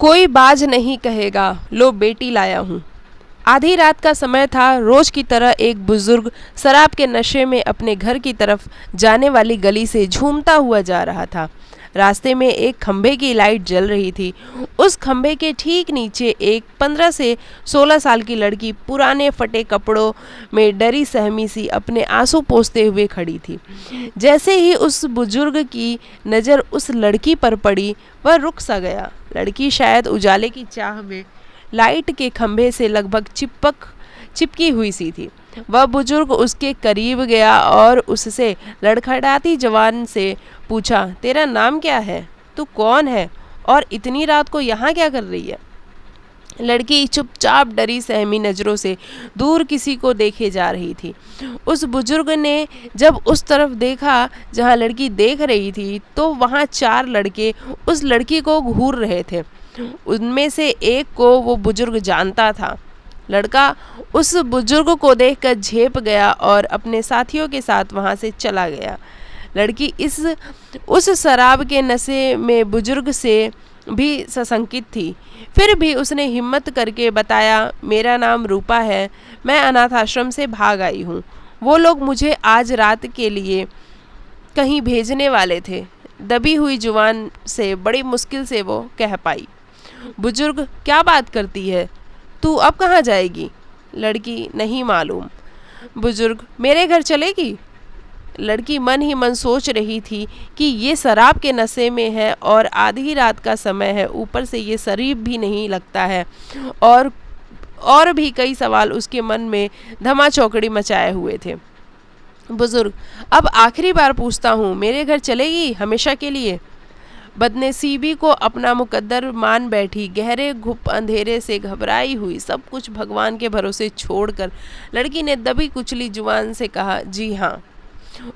कोई बाज नहीं कहेगा, लो बेटी लाया हूँ। आधी रात का समय था। रोज की तरह एक बुजुर्ग शराब के नशे में अपने घर की तरफ जाने वाली गली से झूमता हुआ जा रहा था। रास्ते में एक खंभे की लाइट जल रही थी। उस खंभे के ठीक नीचे एक 15 से 16 साल की लड़की पुराने फटे कपड़ों में डरी सहमी सी अपने आंसू पोंछते हुए खड़ी थी। जैसे ही उस बुजुर्ग की नज़र उस लड़की पर पड़ी, वह रुक सा गया। लड़की शायद उजाले की चाह में लाइट के खंभे से लगभग चिपकी हुई सी थी। वह बुजुर्ग उसके करीब गया और उससे लड़खड़ाती जवान से पूछा, तेरा नाम क्या है? तू कौन है और इतनी रात को यहाँ क्या कर रही है? लड़की चुपचाप डरी सहमी नज़रों से दूर किसी को देखे जा रही थी। उस बुजुर्ग ने जब उस तरफ देखा जहाँ लड़की देख रही थी, तो वहाँ 4 लड़के उस लड़की को घूर रहे थे। उनमें से एक को वो बुजुर्ग जानता था। लड़का उस बुजुर्ग को देखकर झेप गया और अपने साथियों के साथ वहाँ से चला गया। लड़की उस शराब के नशे में बुजुर्ग से भी सशंकित थी। फिर भी उसने हिम्मत करके बताया, मेरा नाम रूपा है, मैं अनाथ आश्रम से भाग आई हूँ। वो लोग मुझे आज रात के लिए कहीं भेजने वाले थे। दबी हुई जुबान से बड़ी मुश्किल से वो कह पाई। बुजुर्ग, क्या बात करती है? तू अब कहाँ जाएगी? लड़की, नहीं मालूम। बुजुर्ग, मेरे घर चलेगी? लड़की मन ही मन सोच रही थी कि ये शराब के नशे में है और आधी रात का समय है, ऊपर से ये शरीफ भी नहीं लगता है, और भी कई सवाल उसके मन में धमाचौकड़ी मचाए हुए थे। बुजुर्ग, अब आखिरी बार पूछता हूँ, मेरे घर चलेगी हमेशा के लिए? बदनसीबी को अपना मुकद्दर मान बैठी, गहरे घुप अंधेरे से घबराई हुई, सब कुछ भगवान के भरोसे छोड़कर लड़की ने दबी कुचली जुबान से कहा, जी हाँ।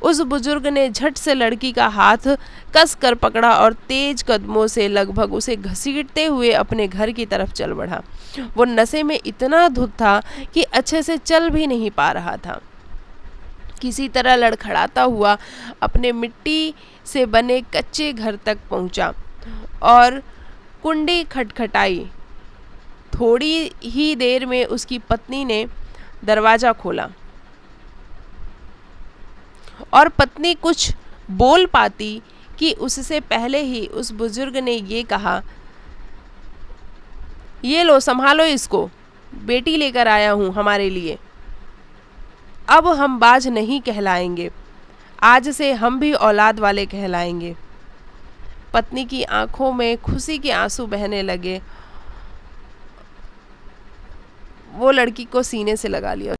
उस बुजुर्ग ने झट से लड़की का हाथ कस कर पकड़ा और तेज कदमों से लगभग उसे घसीटते हुए अपने घर की तरफ चल बढ़ा। वो नशे में इतना धुत था कि अच्छे से चल भी नहीं पा रहा था। किसी तरह लड़खड़ाता हुआ अपने मिट्टी से बने कच्चे घर तक पहुंचा और कुंडी खटखटाई। थोड़ी ही देर में उसकी पत्नी ने दरवाज़ा खोला और पत्नी कुछ बोल पाती कि उससे पहले ही उस बुजुर्ग ने ये कहा, ये लो संभालो इसको, बेटी लेकर आया हूँ हमारे लिए। अब हम बाज नहीं कहलाएंगे, आज से हम भी औलाद वाले कहलाएंगे। पत्नी की आंखों में खुशी के आंसू बहने लगे। वो लड़की को सीने से लगा लिया।